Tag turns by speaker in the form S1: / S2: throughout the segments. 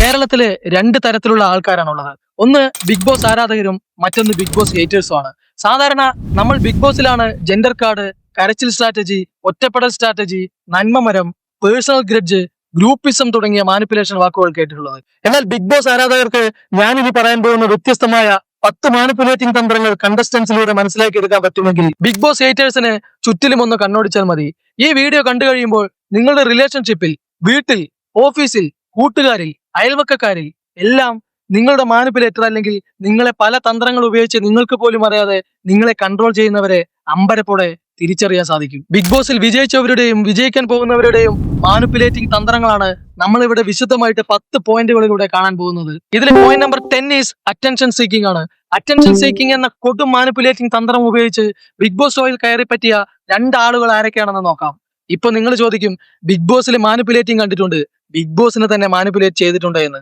S1: കേരളത്തില് രണ്ട് തരത്തിലുള്ള ആൾക്കാരാണുള്ളത്. ഒന്ന് ബിഗ് ബോസ് ആരാധകരും മറ്റൊന്ന് ബിഗ് ബോസ് ഹേറ്റേഴ്സും ആണ്. സാധാരണ നമ്മൾ ബിഗ് ബോസിലാണ് ജെൻഡർ കാർഡ്, കരച്ചിൽ സ്ട്രാറ്റജി, ഒറ്റപ്പെടൽ സ്ട്രാറ്റജി, നന്മമരം, പേഴ്സണൽ ഗ്രഡ്ജ്, ഗ്രൂപ്പിസം തുടങ്ങിയ മാനിപ്പുലേഷൻ വാക്കുകൾ കേട്ടിട്ടുള്ളത്. എന്നാൽ ബിഗ് ബോസ് ആരാധകർക്ക് ഞാനിനി പറയാൻ പോകുന്ന വ്യത്യസ്തമായ 10 മാനിപ്പുലേറ്റിംഗ് തന്ത്രങ്ങൾ കണ്ടസ്റ്റൻസിലൂടെ മനസ്സിലാക്കിയെടുക്കാൻ പറ്റുമെങ്കിൽ ബിഗ് ബോസ് ഹേറ്റേഴ്സിന് ചുറ്റിലും ഒന്ന് കണ്ണോടിച്ചാൽ മതി. ഈ വീഡിയോ കണ്ടു കഴിയുമ്പോൾ നിങ്ങളുടെ റിലേഷൻഷിപ്പിൽ, വീട്ടിൽ, ഓഫീസിൽ, കൂട്ടുകാരിൽ, അയൽവക്കക്കാരിൽ എല്ലാം നിങ്ങളുടെ മാനിപ്പുലേറ്റർ അല്ലെങ്കിൽ നിങ്ങളെ പല തന്ത്രങ്ങൾ ഉപയോഗിച്ച് നിങ്ങൾക്ക് പോലും അറിയാതെ നിങ്ങളെ കൺട്രോൾ ചെയ്യുന്നവരെ അമ്പരപ്പോടെ തിരിച്ചറിയാൻ സാധിക്കും. ബിഗ് ബോസിൽ വിജയിച്ചവരുടെയും വിജയിക്കാൻ പോകുന്നവരുടെയും മാനിപ്പുലേറ്റിംഗ് തന്ത്രങ്ങളാണ് നമ്മൾ ഇവിടെ വിശദമായിട്ട് 10 പോയിന്റുകളിലൂടെ കാണാൻ പോകുന്നത്. ഇതിൽ point number 10 is attention seeking ആണ്. അറ്റൻഷൻ സീക്കിംഗ് എന്ന കൊടും മാനിപ്പുലേറ്റിംഗ് തന്ത്രം ഉപയോഗിച്ച് ബിഗ് ബോസ് ഷോയിൽ കയറി പറ്റിയ 2 ആളുകൾ ആരൊക്കെയാണെന്ന് നോക്കാം. ഇപ്പൊ നിങ്ങൾ ചോദിക്കും, ബിഗ് ബോസിൽ മാനിപ്പുലേറ്റിംഗ് കണ്ടിട്ടുണ്ട്, ബിഗ് ബോസിനെ തന്നെ മാനിപ്പുലേറ്റ് ചെയ്തിട്ടുണ്ട് എന്ന്.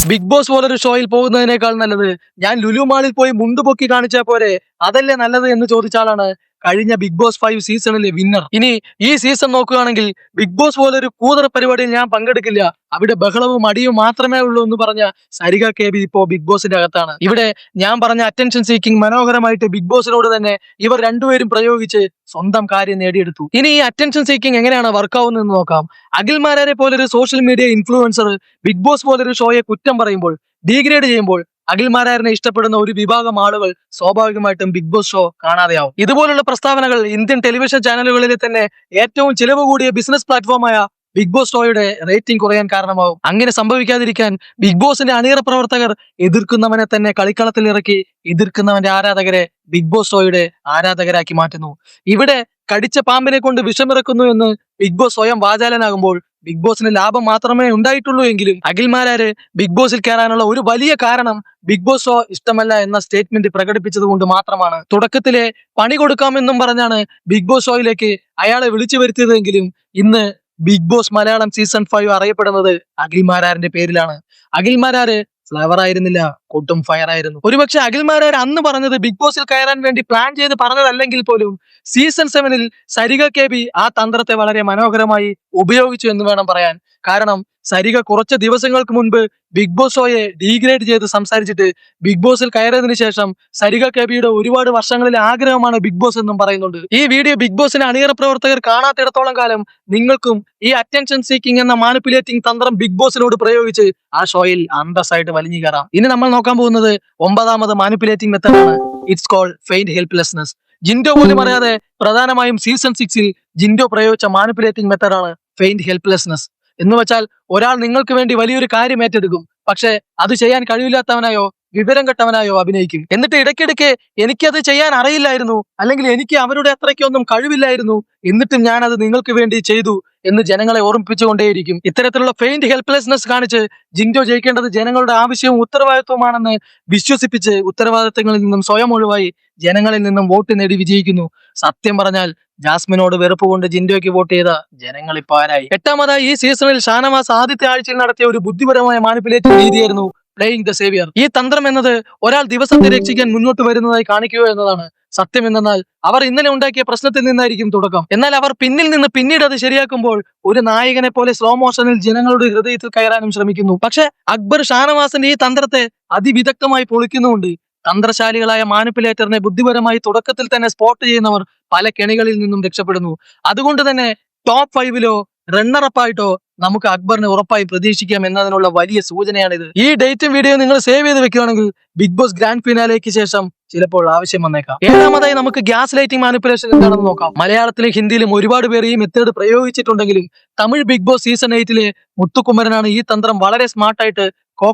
S1: ബിഗ് ബോസ് പോലൊരു ഷോയിൽ പോകുന്നതിനേക്കാൾ നല്ലത് ഞാൻ ലുലു മാളിൽ പോയി മുണ്ടുപൊക്കി കാണിച്ചാൽ പോരെ, അതല്ലേ നല്ലത് എന്ന് ചോദിച്ചാലാണ് കഴിഞ്ഞ ബിഗ് ബോസ് 5 സീസണിലെ വിന്നർ. ഇനി ഈ സീസൺ നോക്കുകയാണെങ്കിൽ ബിഗ് ബോസ് പോലൊരു കൂതറ പരിപാടിയിൽ ഞാൻ പങ്കെടുക്കില്ല, അവിടെ ബഹളവും അടിയും മാത്രമേ ഉള്ളൂ എന്ന് പറഞ്ഞ സരിക KB ഇപ്പോ ബിഗ് ബോസിന്റെ അകത്താണ്. ഇവിടെ ഞാൻ പറഞ്ഞ അറ്റൻഷൻ സീക്കിംഗ് മനോഹരമായിട്ട് ബിഗ് ബോസിനോട് തന്നെ ഇവർ രണ്ടുപേരും പ്രയോഗിച്ച് സ്വന്തം കാര്യം നേടിയെടുത്തു. ഇനി ഈ അറ്റൻഷൻ സീക്കിംഗ് എങ്ങനെയാണ് വർക്കാവുന്നതെന്ന് നോക്കാം. അഖിൽമാരെ പോലൊരു social media influencer Bigg Boss പോലൊരു ഷോയെ കുറ്റം പറയുമ്പോൾ, ഡീഗ്രേഡ് ചെയ്യുമ്പോൾ അഖിൽമാരെ ഇഷ്ടപ്പെടുന്ന ഒരു വിഭാഗം ആളുകൾ സ്വാഭാവികമായിട്ടും ബിഗ് ബോസ് ഷോ കാണാതെയാവും. ഇതുപോലുള്ള പ്രസ്താവനകൾ ഇന്ത്യൻ ടെലിവിഷൻ ചാനലുകളിലെ തന്നെ ഏറ്റവും ചിലവ് കൂടിയ ബിസിനസ് പ്ലാറ്റ്ഫോമായ ബിഗ് ബോസ് ഷോയുടെ റേറ്റിംഗ് കുറയാൻ കാരണമാവും. അങ്ങനെ സംഭവിക്കാതിരിക്കാൻ ബിഗ് ബോസിന്റെ അണിയറ പ്രവർത്തകർ എതിർക്കുന്നവനെ തന്നെ കളിക്കളത്തിൽ ഇറക്കി എതിർക്കുന്നവന്റെ ആരാധകരെ ബിഗ് ബോസ് ഷോയുടെ ആരാധകരാക്കി മാറ്റുന്നു. ഇവിടെ കടിച്ച പാമ്പിനെ കൊണ്ട് വിഷമിറക്കുന്നു എന്ന് ബിഗ് ബോസ് സ്വയം വാചാലനാകുമ്പോൾ ബിഗ് ബോസിന് ലാഭം മാത്രമേ ഉണ്ടായിട്ടുള്ളൂ എങ്കിലും അഖിൽമാരെ ബിഗ് ബോസിൽ കയറാനുള്ള ഒരു വലിയ കാരണം ബിഗ് ബോസ് ഷോ ഇഷ്ടമല്ല എന്ന സ്റ്റേറ്റ്മെന്റ് പ്രകടിപ്പിച്ചത് കൊണ്ട് മാത്രമാണ്. തുടക്കത്തിലെ പണി കൊടുക്കാമെന്നും പറഞ്ഞാണ് ബിഗ് ബോസ് ഷോയിലേക്ക് അയാളെ വിളിച്ചു വരുത്തിയതെങ്കിലും ഇന്ന് ബിഗ് ബോസ് മലയാളം സീസൺ 5 അറിയപ്പെടുന്നത് അഖിൽമാരാറിന്റെ പേരിലാണ്. അഖിൽമാരാര് ഫ്ലവർ ആയിരുന്നില്ല, കൊട്ടും ഫയർ ആയിരുന്നു. ഒരുപക്ഷെ അഖിൽമാരാർ അന്ന് പറഞ്ഞത് ബിഗ് ബോസിൽ കയറാൻ വേണ്ടി പ്ലാൻ ചെയ്ത് പറഞ്ഞതല്ലെങ്കിൽ പോലും സീസൺ 7 സരിക KB ആ തന്ത്രത്തെ വളരെ മനോഹരമായി ഉപയോഗിച്ചു എന്ന് വേണം പറയാൻ. കാരണം സരിക കുറച്ച് ദിവസങ്ങൾക്ക് മുൻപ് ബിഗ് ബോസ് ഷോയെ ഡീഗ്രേഡ് ചെയ്ത് സംസാരിച്ചിട്ട് ബിഗ് ബോസിൽ കയറിയതിനു ശേഷം സരിക KBയുടെ ഒരുപാട് വർഷങ്ങളിലെ ആഗ്രഹമാണ് ബിഗ് ബോസ് എന്നും പറയുന്നുണ്ട്. ഈ വീഡിയോ ബിഗ് ബോസിന്റെ അണിയറ പ്രവർത്തകർ കാണാത്തിടത്തോളം കാലം നിങ്ങൾക്കും ഈ അറ്റൻഷൻ സീക്കിംഗ് എന്ന മാനിപ്പുലേറ്റിംഗ് തന്ത്രം ബിഗ് ബോസിനോട് പ്രയോഗിച്ച് ആ ഷോയിൽ അന്തസ്സായിട്ട് വലിഞ്ഞു കയറാം. ഇനി നമ്മൾ നോക്കാൻ പോകുന്നത് 9ാമത് മാനിപ്പുലേറ്റിംഗ് മെത്തേഡാണ്. It's called feigned helplessness. ജിൻഡോ പോലും അറിയാതെ പ്രധാനമായും സീസൺ 6 ജിൻഡോ പ്രയോഗിച്ച മാനിപ്പുലേറ്റിംഗ് മെത്തേഡാണ് ഫെയിൻഡ് ഹെൽപ്ലെസ്നെസ്. എന്ന് വെച്ചാൽ ഒരാൾ നിങ്ങൾക്ക് വേണ്ടി വലിയൊരു കാര്യം ഏറ്റെടുക്കും, പക്ഷെ അത് ചെയ്യാൻ കഴിവില്ലാത്തവനായോ വിവരം കെട്ടവനായോ അഭിനയിക്കും. എന്നിട്ട് ഇടയ്ക്കിടയ്ക്ക് എനിക്കത് ചെയ്യാൻ അറിയില്ലായിരുന്നു, അല്ലെങ്കിൽ എനിക്ക് അവരുടെ അത്രയ്ക്കൊന്നും കഴിവില്ലായിരുന്നു, എന്നിട്ടും ഞാനത് നിങ്ങൾക്ക് വേണ്ടി ചെയ്തു എന്ന് ജനങ്ങളെ ഓർമ്മിപ്പിച്ചുകൊണ്ടേയിരിക്കും. ഇത്തരത്തിലുള്ള ഫെയിൻഡ് ഹെൽപ്ലെസ്നെസ് കാണിച്ച് ജിൻഡോ ജയിക്കേണ്ടത് ജനങ്ങളുടെ ആവശ്യവും ഉത്തരവാദിത്വമാണെന്ന് വിശ്വസിപ്പിച്ച് ഉത്തരവാദിത്തങ്ങളിൽ നിന്നും സ്വയം ഒഴിവായി ജനങ്ങളിൽ നിന്നും വോട്ട് നേടി വിജയിക്കുന്നു. സത്യം പറഞ്ഞാൽ ജാസ്മിനോട് വെറുപ്പ് കൊണ്ട് ജിൻഡോയ്ക്ക് വോട്ട് ചെയ്ത ജനങ്ങൾ ഇപ്പൊ ആരായി? 8ാമതായി ഈ സീസണിൽ ഷാനവാസ് ആദ്യത്തെ ആഴ്ചയിൽ നടത്തിയ ഒരു ബുദ്ധിപരമായ മാനിപ്പുലേറ്റിംഗ് രീതിയായിരുന്നു പ്ലേയിങ് ദ സേവിയർ. ഈ തന്ത്രം എന്നത് ഒരാൾ ദിവസത്തെ രക്ഷിക്കാൻ മുന്നോട്ട് വരുന്നതായി കാണിക്കുക എന്നതാണ്. സത്യം എന്നാൽ അവർ ഇന്നലെ ഉണ്ടാക്കിയ പ്രശ്നത്തിൽ നിന്നായിരിക്കും തുടക്കം. എന്നാൽ അവർ പിന്നിൽ നിന്ന് പിന്നീട് അത് ശരിയാക്കുമ്പോൾ ഒരു നായകനെ പോലെ സ്ലോ മോഷനിൽ ജനങ്ങളുടെ ഹൃദയത്തിൽ കയറാനും ശ്രമിക്കുന്നു. പക്ഷെ അക്ബർ ഷാനവാസിന്റെ ഈ തന്ത്രത്തെ അതിവിദഗ്ധമായി പൊളിക്കുന്നുണ്ട്. തന്ത്രശാലികളായ മാനിപ്പുലേറ്ററിനെ ബുദ്ധിപരമായി തുടക്കത്തിൽ തന്നെ സ്പോട്ട് ചെയ്യുന്നവർ പല കെണികളിൽ നിന്നും രക്ഷപ്പെടുന്നു. അതുകൊണ്ട് തന്നെ ടോപ്പ് 5 റണ്ണറപ്പായിട്ടോ നമുക്ക് അക്ബറിനെ ഉറപ്പായി പ്രതീക്ഷിക്കാം എന്നതിനുള്ള വലിയ സൂചനയാണിത്. ഈ ഡേറ്റും വീഡിയോ നിങ്ങൾ സേവ് ചെയ്ത് വെക്കുകയാണെങ്കിൽ ബിഗ് ബോസ് ഗ്രാൻഡ് ഫിനാലേക്ക് ശേഷം ചിലപ്പോൾ ആവശ്യം വന്നേക്കാം. 7ാമതായി നമുക്ക് ഗ്യാസ് ലൈറ്റിംഗ് മാനിപ്പുലേഷൻ എന്താണെന്ന് നോക്കാം. മലയാളത്തിലും ഹിന്ദിയിലും ഒരുപാട് പേർ ഈ മെത്തേഡ് പ്രയോഗിച്ചിട്ടുണ്ടെങ്കിലും തമിഴ് ബിഗ് ബോസ് സീസൺ 8 മുത്തുകുമരനാണ് ഈ തന്ത്രം വളരെ സ്മാർട്ടായിട്ട്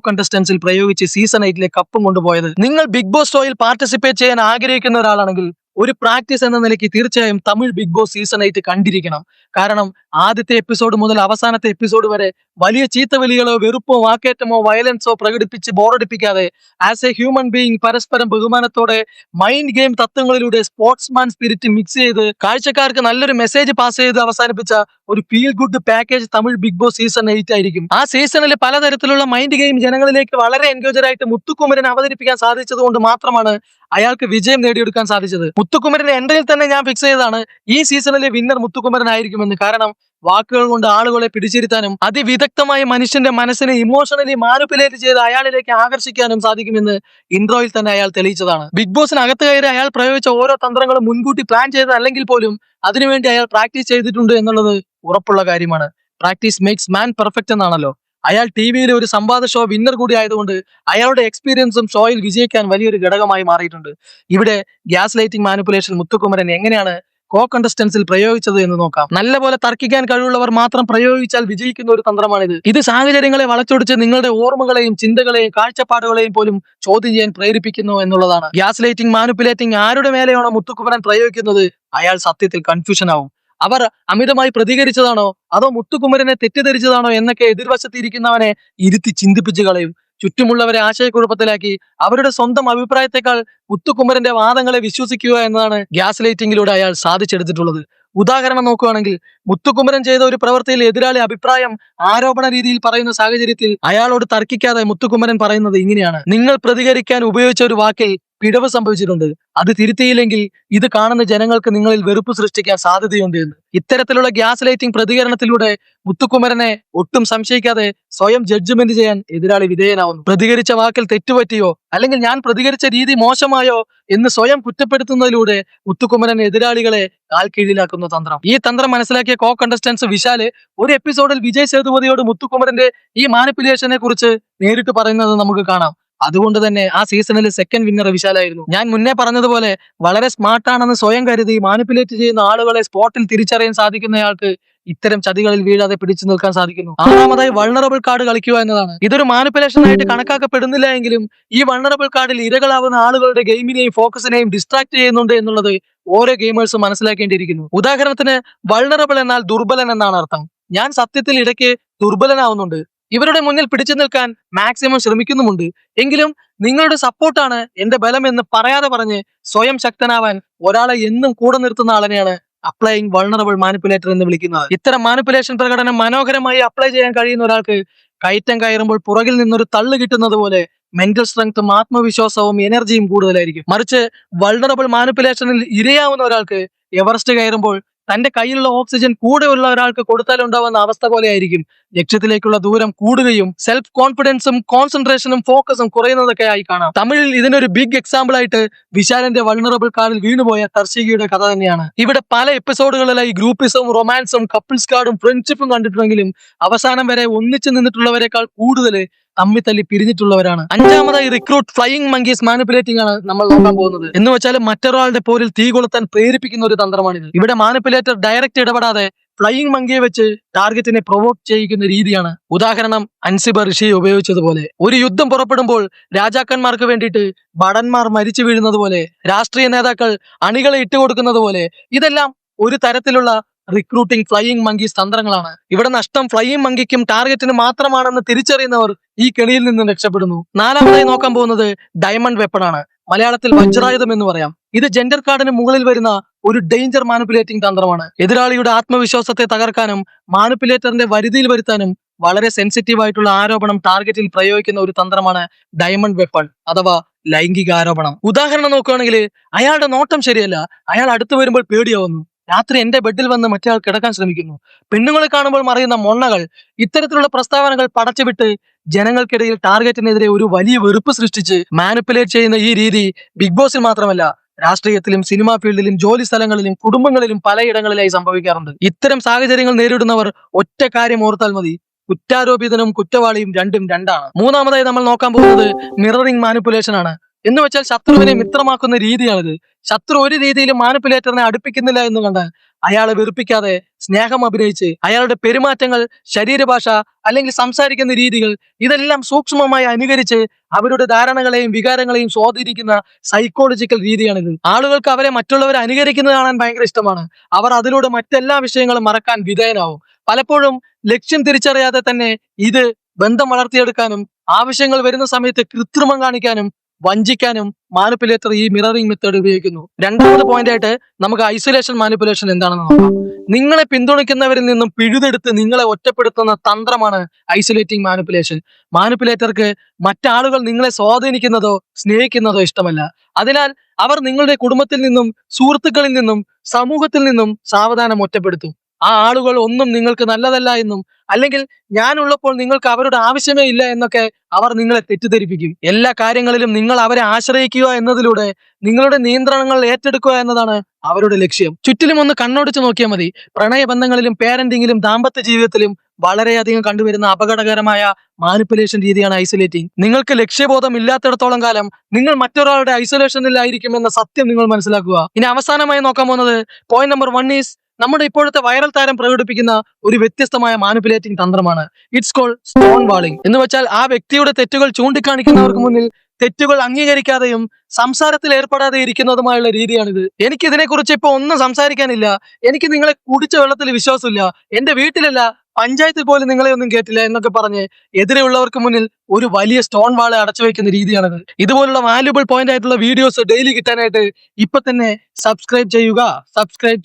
S1: കണ്ടസ്റ്റൻസിൽ പ്രയോഗിച്ച് സീസൺ 8 കപ്പും കൊണ്ടുപോയത്. നിങ്ങൾ ബിഗ് ബോസ് ഷോയിൽ പാർട്ടിസിപ്പേറ്റ് ചെയ്യാൻ ആഗ്രഹിക്കുന്ന ഒരാളാണെങ്കിൽ ഒരു പ്രാക്ടീസ് എന്ന നിലയ്ക്ക് തീർച്ചയായും തമിഴ് ബിഗ് ബോസ് സീസൺ 8 കണ്ടിരിക്കണം. കാരണം ആദ്യത്തെ എപ്പിസോഡ് മുതൽ അവസാനത്തെ എപ്പിസോഡ് വരെ വലിയ ചീത്തവിളികളോ വെറുപ്പോ വാക്കേറ്റമോ വയലൻസോ പ്രകടിപ്പിച്ച് ബോറടിപ്പിക്കാതെ ആസ് എ ഹ്യൂമൻ ബീയിങ് പരസ്പരം ബഹുമാനത്തോടെ മൈൻഡ് ഗെയിം തത്വങ്ങളിലൂടെ സ്പോർട്സ്മാൻ സ്പിരിറ്റ് മിക്സ് ചെയ്ത് കാഴ്ചക്കാർക്ക് നല്ലൊരു മെസ്സേജ് പാസ് ചെയ്ത് അവസാനിപ്പിച്ച ഒരു feel good package Tamil big boss season 8 ആയിരിക്കും. ആ സീസണിൽ പലതരത്തിലുള്ള മൈൻഡ് ഗെയിം ജനങ്ങളിലേക്ക് വളരെ എൻഗേജഡ് ആയിട്ട് മുത്തുക്കുമരൻ അവതരിപ്പിക്കാൻ സാധിച്ചത് കൊണ്ട് മാത്രമാണ് അയാൾക്ക് വിജയം നേടിയെടുക്കാൻ സാധിച്ചത്. മുത്തുക്കുമരന്റെ എൻട്രിയിൽ തന്നെ ഞാൻ ഫിക്സ് ചെയ്തതാണ് ഈ സീസണിലെ വിന്നർ മുത്തുക്കുമരൻ ആയിരിക്കുമെന്ന്. കാരണം വാക്കുകൾ കൊണ്ട് ആളുകളെ പിടിച്ചിരുത്താനും അതിവിദഗ്ധമായി മനുഷ്യന്റെ മനസ്സിനെ ഇമോഷണലി മാനിപ്പുലേറ്റ് ചെയ്ത് അയാളിലേക്ക് ആകർഷിക്കാനും സാധിക്കുമെന്ന് ഇൻട്രോയിൽ തന്നെ അയാൾ തെളിയിച്ചതാണ്. ബിഗ് ബോസിനകത്ത് കയറി അയാൾ പ്രയോഗിച്ച ഓരോ തന്ത്രങ്ങളും മുൻകൂട്ടി പ്ലാൻ ചെയ്തതല്ലെങ്കിൽ പോലും അതിനുവേണ്ടി അയാൾ പ്രാക്ടീസ് ചെയ്തിട്ടുണ്ട് എന്നുള്ളത് ഉറപ്പുള്ള കാര്യമാണ്. പ്രാക്ടീസ് മേക്സ് മാൻ പെർഫെക്റ്റ് എന്നാണല്ലോ. അയാൾ ടിവിയിലെ ഒരു സംവാദ ഷോ വിന്നർ കൂടി ആയതുകൊണ്ട് അയാളുടെ എക്സ്പീരിയൻസും ഷോയിൽ വിജയിക്കാൻ വലിയൊരു ഘടകമായി മാറിയിട്ടുണ്ട്. ഇവിടെ ഗ്യാസ് ലൈറ്റിംഗ് മാനിപ്പുലേഷൻ മുത്തുക്കുമരൻ എങ്ങനെയാണ് കോ കണ്ടസ്റ്റൻസിൽ പ്രയോഗിച്ചത് എന്ന് നോക്കാം. നല്ലപോലെ തർക്കിക്കാൻ കഴിവുള്ളവർ മാത്രം പ്രയോഗിച്ചാൽ വിജയിക്കുന്ന ഒരു തന്ത്രമാണിത്. ഇത് സാഹചര്യങ്ങളെ വളച്ചൊടിച്ച് നിങ്ങളുടെ ഓർമ്മകളെയും ചിന്തകളെയും കാഴ്ചപ്പാടുകളെയും പോലും ചോദ്യം ചെയ്യാൻ പ്രേരിപ്പിക്കുന്നു എന്നുള്ളതാണ്. ഗ്യാസ് ലൈറ്റിംഗ് മാനിപ്പുലേറ്റിംഗ് ആരുടെ മേലെയാണോ മുത്തുക്കുമരൻ പ്രയോഗിക്കുന്നത് അയാൾ സത്യത്തിൽ കൺഫ്യൂഷൻ ആവും. അവർ അമിതമായി പ്രതികരിച്ചതാണോ അതോ മുത്തുകുമരനെ തെറ്റിദ്ധരിച്ചതാണോ എന്നൊക്കെ എതിർവശത്തിരിക്കുന്നവനെ ഇരുത്തി ചിന്തിപ്പിച്ചു കളയും. ചുറ്റുമുള്ളവരെ ആശയക്കുഴപ്പത്തിലാക്കി അവരുടെ സ്വന്തം അഭിപ്രായത്തെക്കാൾ മുത്തുകുമരന്റെ വാദങ്ങളെ വിശ്വസിക്കുക എന്നതാണ് ഗ്യാസ് ലൈറ്റിംഗിലൂടെ അയാൾ സാധിച്ചെടുത്തിട്ടുള്ളത്. ഉദാഹരണം നോക്കുകയാണെങ്കിൽ മുത്തുകുമരൻ ചെയ്ത ഒരു പ്രവൃത്തിയിൽ എതിരാളി അഭിപ്രായം ആരോപണ രീതിയിൽ പറയുന്ന സാഹചര്യത്തിൽ അയാളോട് തർക്കിക്കാതെ മുത്തുകുമരൻ പറയുന്നത് ഇങ്ങനെയാണ്: നിങ്ങൾ പ്രതികരിക്കാൻ ഉപയോഗിച്ച ഒരു വാക്കിൽ പിഴവ് സംഭവിച്ചിട്ടുണ്ട്, അത് തിരുത്തിയില്ലെങ്കിൽ ഇത് കാണുന്ന ജനങ്ങൾക്ക് നിങ്ങളിൽ വെറുപ്പ് സൃഷ്ടിക്കാൻ സാധ്യതയുണ്ട് എന്ന്. ഇത്തരത്തിലുള്ള ഗ്യാസ് ലൈറ്റിംഗ് പ്രതികരണത്തിലൂടെ മുത്തുകുമരനെ ഒട്ടും സംശയിക്കാതെ സ്വയം ജഡ്ജ്മെന്റ് ചെയ്യാൻ എതിരാളി വിധേയനാവുന്നു. പ്രതികരിച്ച വാക്കിൽ തെറ്റുപറ്റിയോ അല്ലെങ്കിൽ ഞാൻ പ്രതികരിച്ച രീതി മോശമായോ എന്ന് സ്വയം കുറ്റപ്പെടുത്തുന്നതിലൂടെ മുത്തുകുമരൻ എതിരാളികളെ കാൽ കീഴിലാക്കുന്ന തന്ത്രം. ഈ തന്ത്രം മനസ്സിലാക്കിയ കോ കണ്ടസ്റ്റൻസ് വിശാല് ഒരു എപ്പിസോഡിൽ വിജയ് സേതുപതിയോട് മുത്തുകുമരന്റെ ഈ മാനിപ്പുലേഷനെ കുറിച്ച് നേരിട്ട് പറയുന്നത് നമുക്ക് കാണാം. അതുകൊണ്ട് തന്നെ ആ സീസണിലെ സെക്കൻഡ് വിന്നർ വിശാലായിരുന്നു. ഞാൻ മുന്നേ പറഞ്ഞതുപോലെ വളരെ സ്മാർട്ടാണെന്ന് സ്വയം കരുതി മാനിപ്പുലേറ്റ് ചെയ്യുന്ന ആളുകളെ സ്പോട്ടിൽ തിരിച്ചറിയാൻ സാധിക്കുന്നയാൾക്ക് ഇത്തരം ചതികളിൽ വീഴാതെ പിടിച്ചു നിൽക്കാൻ സാധിക്കുന്നു. ആറാമതായി വൾണറബിൾ കാർഡ് കളിക്കുക എന്നതാണ്. ഇതൊരു മാനിപ്പുലേഷൻ ആയിട്ട് കണക്കാക്കപ്പെടുന്നില്ല എങ്കിലും ഈ വൾണറബിൾ കാർഡിൽ ഇരകളാവുന്ന ആളുകളുടെ ഗെയിമിനെയും ഫോക്കസിനെയും ഡിസ്ട്രാക്ട് ചെയ്യുന്നുണ്ട് എന്നുള്ളത് ഓരോ ഗെയിമേഴ്സും മനസ്സിലാക്കേണ്ടിയിരിക്കുന്നു. ഉദാഹരണത്തിന് വൾണറബിൾ എന്നാൽ ദുർബലൻ എന്നാണ് അർത്ഥം. ഞാൻ സത്യത്തിൽ ഇടയ്ക്ക് ദുർബലനാവുന്നുണ്ട്, ഇവരുടെ മുന്നിൽ പിടിച്ചു നിൽക്കാൻ മാക്സിമം ശ്രമിക്കുന്നുമുണ്ട്, എങ്കിലും നിങ്ങളുടെ സപ്പോർട്ടാണ് എന്റെ ബലം എന്ന് പറയാതെ പറഞ്ഞ് സ്വയം ശക്തനാവാൻ ഒരാളെ എന്നും കൂടെ നിർത്തുന്ന ആളിനെയാണ് അപ്ലൈയിങ് വൾണറബിൾ മാനിപ്പുലേറ്റർ എന്ന് വിളിക്കുന്നത്. ഇത്തരം മാനിപ്പുലേഷൻ പ്രകടനം മനോഹരമായി അപ്ലൈ ചെയ്യാൻ കഴിയുന്ന ഒരാൾക്ക് കയറ്റം കയറുമ്പോൾ പുറകിൽ നിന്നൊരു തള്ളു കിട്ടുന്നത് പോലെ മെന്റൽ സ്ട്രെങ്ത്തും ആത്മവിശ്വാസവും എനർജിയും കൂടുതലായിരിക്കും. മറിച്ച് വൾണറബിൾ മാനിപ്പുലേഷനിൽ ഇരയാവുന്ന ഒരാൾക്ക് എവറസ്റ്റ് കയറുമ്പോൾ തന്റെ കയ്യിലുള്ള ഓക്സിജൻ കൂടെയുള്ള ഒരാൾക്ക് കൊടുത്താൽ ഉണ്ടാവുന്ന അവസ്ഥ പോലെയായിരിക്കും. ലക്ഷ്യത്തിലേക്കുള്ള ദൂരം കൂടുകയും സെൽഫ് കോൺഫിഡൻസും കോൺസെൻട്രേഷനും ഫോക്കസും കുറയുന്നതൊക്കെ ആയി കാണാം. തമിഴിൽ ഇതിനൊരു ബിഗ് എക്സാമ്പിൾ ആയിട്ട് വിശാലിന്റെ വൾണറബിൾ കാർഡിൽ വീണുപോയ തർശികയുടെ കഥ തന്നെയാണ്. ഇവിടെ പല എപ്പിസോഡുകളിലായി ഗ്രൂപ്പിസവും റൊമാൻസും കപ്പിൾസ് കാർഡും ഫ്രണ്ട്ഷിപ്പും കണ്ടിട്ടുണ്ടെങ്കിലും അവസാനം വരെ ഒന്നിച്ചു നിന്നിട്ടുള്ളവരെക്കാൾ കൂടുതൽ തമ്മിൽ തല്ലി പിരിഞ്ഞിട്ടുള്ളവരാണ്. അഞ്ചാമതായി റിക്രൂട്ട് ഫ്ലൈയിങ് മങ്കീസ് മാനിപ്പുലേറ്റിംഗ് ആണ് നമ്മൾ നോക്കാൻ പോകുന്നത്. എന്ന് വെച്ചാൽ മറ്റൊരാളുടെ പോരിൽ തീ കൊളുത്താൻ പ്രേരിപ്പിക്കുന്ന ഒരു തന്ത്രമാണിത്. ഇവിടെ മാനിപ്പുലേറ്റർ ഡയറക്റ്റ് ഇടപെടാതെ ഫ്ലൈയിങ് മങ്കിയെ വെച്ച് ടാർഗറ്റിനെ പ്രൊവോക്ക് ചെയ്യിക്കുന്ന രീതിയാണ്. ഉദാഹരണം അൻസിബ ഋഷിയെ ഉപയോഗിച്ചതുപോലെ. ഒരു യുദ്ധം പുറപ്പെടുമ്പോൾ രാജാക്കന്മാർക്ക് വേണ്ടിയിട്ട് ഭടന്മാർ മരിച്ചു വീഴുന്നത് പോലെ, രാഷ്ട്രീയ നേതാക്കൾ അണികളെ ഇട്ടുകൊടുക്കുന്നത് പോലെ, ഇതെല്ലാം ഒരു തരത്തിലുള്ള റിക്രൂട്ടിംഗ് ഫ്ലൈയിങ് മങ്കീസ് തന്ത്രങ്ങളാണ്. ഇവിടെ നഷ്ടം ഫ്ലൈയിങ് മങ്കിക്കും ടാർഗറ്റിന് മാത്രമാണെന്ന് തിരിച്ചറിയുന്നവർ ഈ കെണിയിൽ നിന്ന് രക്ഷപ്പെടുന്നു. നാലാമതായി നോക്കാൻ പോകുന്നത് ഡയമണ്ട് വെപ്പൺ ആണ്. മലയാളത്തിൽ വജ്രായുധം എന്ന് പറയാം. ഇത് ജെൻഡർ കാർഡിന് മുകളിൽ വരുന്ന ഒരു ഡേഞ്ചർ മാനിപ്പുലേറ്റിംഗ് തന്ത്രമാണ്. എതിരാളിയുടെ ആത്മവിശ്വാസത്തെ തകർക്കാനും മാനിപ്പുലേറ്ററിന്റെ വരുതിയിൽ വരുത്താനും വളരെ സെൻസിറ്റീവ് ആയിട്ടുള്ള ആരോപണം ടാർഗറ്റിൽ പ്രയോഗിക്കുന്ന ഒരു തന്ത്രമാണ് ഡയമണ്ട് വെപ്പൺ അഥവാ ലൈംഗിക ആരോപണം. ഉദാഹരണം നോക്കുകയാണെങ്കിൽ അയാളുടെ നോട്ടം ശരിയല്ല, അയാൾ അടുത്ത് വരുമ്പോൾ പേടിയാവുന്നു, രാത്രി എന്റെ ബെഡിൽ വന്ന് മറ്റേ കിടക്കാൻ ശ്രമിക്കുന്നു, പെണ്ണുങ്ങളെ കാണുമ്പോൾ മറിയുന്ന മൊണ്ണകൾ, ഇത്തരത്തിലുള്ള പ്രസ്താവനകൾ പടച്ചുവിട്ട് ജനങ്ങൾക്കിടയിൽ ടാർഗറ്റിനെതിരെ ഒരു വലിയ വെറുപ്പ് സൃഷ്ടിച്ച് മാനിപ്പുലേറ്റ് ചെയ്യുന്ന ഈ രീതി ബിഗ് ബോസിൽ മാത്രമല്ല രാഷ്ട്രീയത്തിലും സിനിമാ ഫീൽഡിലും ജോലി സ്ഥലങ്ങളിലും കുടുംബങ്ങളിലും പലയിടങ്ങളിലായി സംഭവിക്കാറുണ്ട്. ഇത്തരം സാഹചര്യങ്ങൾ നേരിടുന്നവർ ഒറ്റ കാര്യം ഓർത്താൽ മതി: കുറ്റാരോപിതനും കുറ്റവാളിയും രണ്ടും രണ്ടാണ്. മൂന്നാമതായി നമ്മൾ നോക്കാൻ പോകുന്നത് മിററിംഗ് മാനിപ്പുലേഷൻ ആണ്. എന്ന് വെച്ചാൽ ശത്രുവിനെ മിത്രമാക്കുന്ന രീതിയാണിത്. ശത്രു ഒരു രീതിയിലും മാനിപ്പുലേറ്ററിനെ അടുപ്പിക്കുന്നില്ല എന്ന് കണ്ട് അയാളെ വെറുപ്പിക്കാതെ സ്നേഹം അഭിനയിച്ച് അയാളുടെ പെരുമാറ്റങ്ങൾ, ശരീരഭാഷ അല്ലെങ്കിൽ സംസാരിക്കുന്ന രീതികൾ ഇതെല്ലാം സൂക്ഷ്മമായി അനുകരിച്ച് അവരുടെ ധാരണകളെയും വികാരങ്ങളെയും സ്വാധീനിക്കുന്ന സൈക്കോളജിക്കൽ രീതിയാണിത്. ആളുകൾക്ക് അവരെ മറ്റുള്ളവരെ അനുകരിക്കുന്നത് കാണാൻ ഭയങ്കര ഇഷ്ടമാണ്. അവർ അതിലൂടെ മറ്റെല്ലാ വിഷയങ്ങളും മറക്കാൻ വിധേയനാവും. പലപ്പോഴും ലക്ഷ്യം തിരിച്ചറിയാതെ തന്നെ ഇത് ബന്ധം വളർത്തിയെടുക്കാനും ആവശ്യങ്ങൾ വരുന്ന സമയത്ത് കൃത്രിമം കാണിക്കാനും വഞ്ചിക്കാനും മാനിപ്പുലേറ്റർ ഈ മിററിംഗ് മെത്തേഡ് ഉപയോഗിക്കുന്നു. രണ്ടാമത്തെ പോയിന്റ് ആയിട്ട് നമുക്ക് ഐസൊലേഷൻ മാനിപ്പുലേഷൻ എന്താണെന്ന് നോക്കാം. നിങ്ങളെ പിന്തുണയ്ക്കുന്നവരിൽ നിന്നും പിഴുതെടുത്ത് നിങ്ങളെ ഒറ്റപ്പെടുത്തുന്ന തന്ത്രമാണ് ഐസൊലേറ്റിംഗ് മാനിപ്പുലേഷൻ. മാനിപ്പുലേറ്റർക്ക് മറ്റാളുകൾ നിങ്ങളെ സ്വാധീനിക്കുന്നതോ സ്നേഹിക്കുന്നതോ ഇഷ്ടമല്ല. അതിനാൽ അവർ നിങ്ങളുടെ കുടുംബത്തിൽ നിന്നും, സുഹൃത്തുക്കളിൽ നിന്നും, സമൂഹത്തിൽ നിന്നും സാവധാനം ഒറ്റപ്പെടുത്തും. ആ ആളുകൾ ഒന്നും നിങ്ങൾക്ക് നല്ലതല്ല എന്നും അല്ലെങ്കിൽ ഞാനുള്ളപ്പോൾ നിങ്ങൾക്ക് അവരുടെ ആവശ്യമേ ഇല്ല എന്നൊക്കെ അവർ നിങ്ങളെ തെറ്റിദ്ധരിപ്പിക്കും. എല്ലാ കാര്യങ്ങളിലും നിങ്ങൾ അവരെ ആശ്രയിക്കുക എന്നതിലൂടെ നിങ്ങളുടെ നിയന്ത്രണങ്ങൾ ഏറ്റെടുക്കുക എന്നതാണ് അവരുടെ ലക്ഷ്യം. ചുറ്റിലും ഒന്ന് കണ്ണോടിച്ച് നോക്കിയാൽ മതി. പ്രണയബന്ധങ്ങളിലും പേരന്റിങ്ങിലും ദാമ്പത്യ ജീവിതത്തിലും വളരെയധികം കണ്ടുവരുന്ന അപകടകരമായ മാനിപ്പുലേഷൻ രീതിയാണ് ഐസൊലേറ്റിംഗ്. നിങ്ങൾക്ക് ലക്ഷ്യബോധം ഇല്ലാത്തിടത്തോളം കാലം നിങ്ങൾ മറ്റൊരാളുടെ ഐസൊലേഷനിലായിരിക്കും എന്ന സത്യം നിങ്ങൾ മനസ്സിലാക്കുക. ഇനി അവസാനമായി നോക്കാൻ പോകുന്നത് പോയിന്റ് നമ്പർ 1 ഈസ് നമ്മുടെ ഇപ്പോഴത്തെ വൈറൽ താരം പ്രകടിപ്പിക്കുന്ന ഒരു വ്യത്യസ്തമായ മാനിപ്പുലേറ്റിംഗ് തന്ത്രമാണ്. It's called stonewalling. എന്ന് വെച്ചാൽ ആ വ്യക്തിയുടെ തെറ്റുകൾ ചൂണ്ടിക്കാണിക്കുന്നവർക്ക് മുന്നിൽ തെറ്റുകൾ അംഗീകരിക്കാതെയും സംസാരത്തിൽ ഏർപ്പെടാതെ ഇരിക്കുന്നതുമായുള്ള രീതിയാണിത്. എനിക്ക് ഇതിനെക്കുറിച്ച് ഇപ്പൊ ഒന്നും സംസാരിക്കാനില്ല. എനിക്ക് നിങ്ങളെ കുടിച്ച വെള്ളത്തിൽ വിശ്വാസമില്ല. എന്റെ വീട്ടിലല്ല, പഞ്ചായത്തിൽ പോലും നിങ്ങളെ ഒന്നും കേട്ടില്ല എന്നൊക്കെ പറഞ്ഞ് എതിരെയുള്ളവർക്ക് മുന്നിൽ ഒരു വലിയ സ്റ്റോൺ വാള് അടച്ചു വെക്കുന്ന രീതിയാണിത്. ഇതുപോലുള്ള വാല്യുബിൾ പോയിന്റ് ആയിട്ടുള്ള വീഡിയോസ് ഡെയിലി കിട്ടാനായിട്ട് ഇപ്പൊ തന്നെ സബ്സ്ക്രൈബ്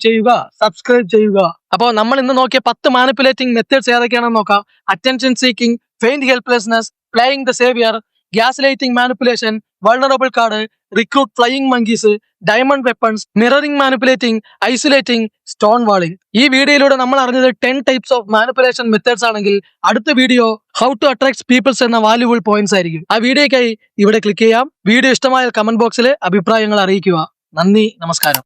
S1: ചെയ്യുക. അപ്പോൾ നമ്മൾ ഇന്ന് നോക്കിയ 10 മാനിപ്പുലേറ്റിംഗ് മെത്തേഡ്സ് ഏതൊക്കെയാണെന്ന് നോക്കാം. Attention seeking, feigned helplessness, playing the Xavier, gas lighting manipulation, vulnerable card, recruit flying monkeys, diamond weapons, mirroring manipulating, isolating, stone walling. ഈ വീഡിയോയിലൂടെ നമ്മൾ അറിഞ്ഞത് 10 ടൈപ്സ് ഓഫ് മാനിപ്പുലേഷൻ മെത്തേഡ്സ് ആണെങ്കിൽ അടുത്ത video how to attract peoples എന്ന valuable points ആയിരിക്കും. ആ വീഡിയോയ്ക്കായി ഇവിടെ ക്ലിക്ക് ചെയ്യാം. വീഡിയോ ഇഷ്ടമായാൽ കമന്റ് ബോക്സിൽ അഭിപ്രായങ്ങൾ അറിയിക്കുക. നന്ദി, നമസ്കാരം.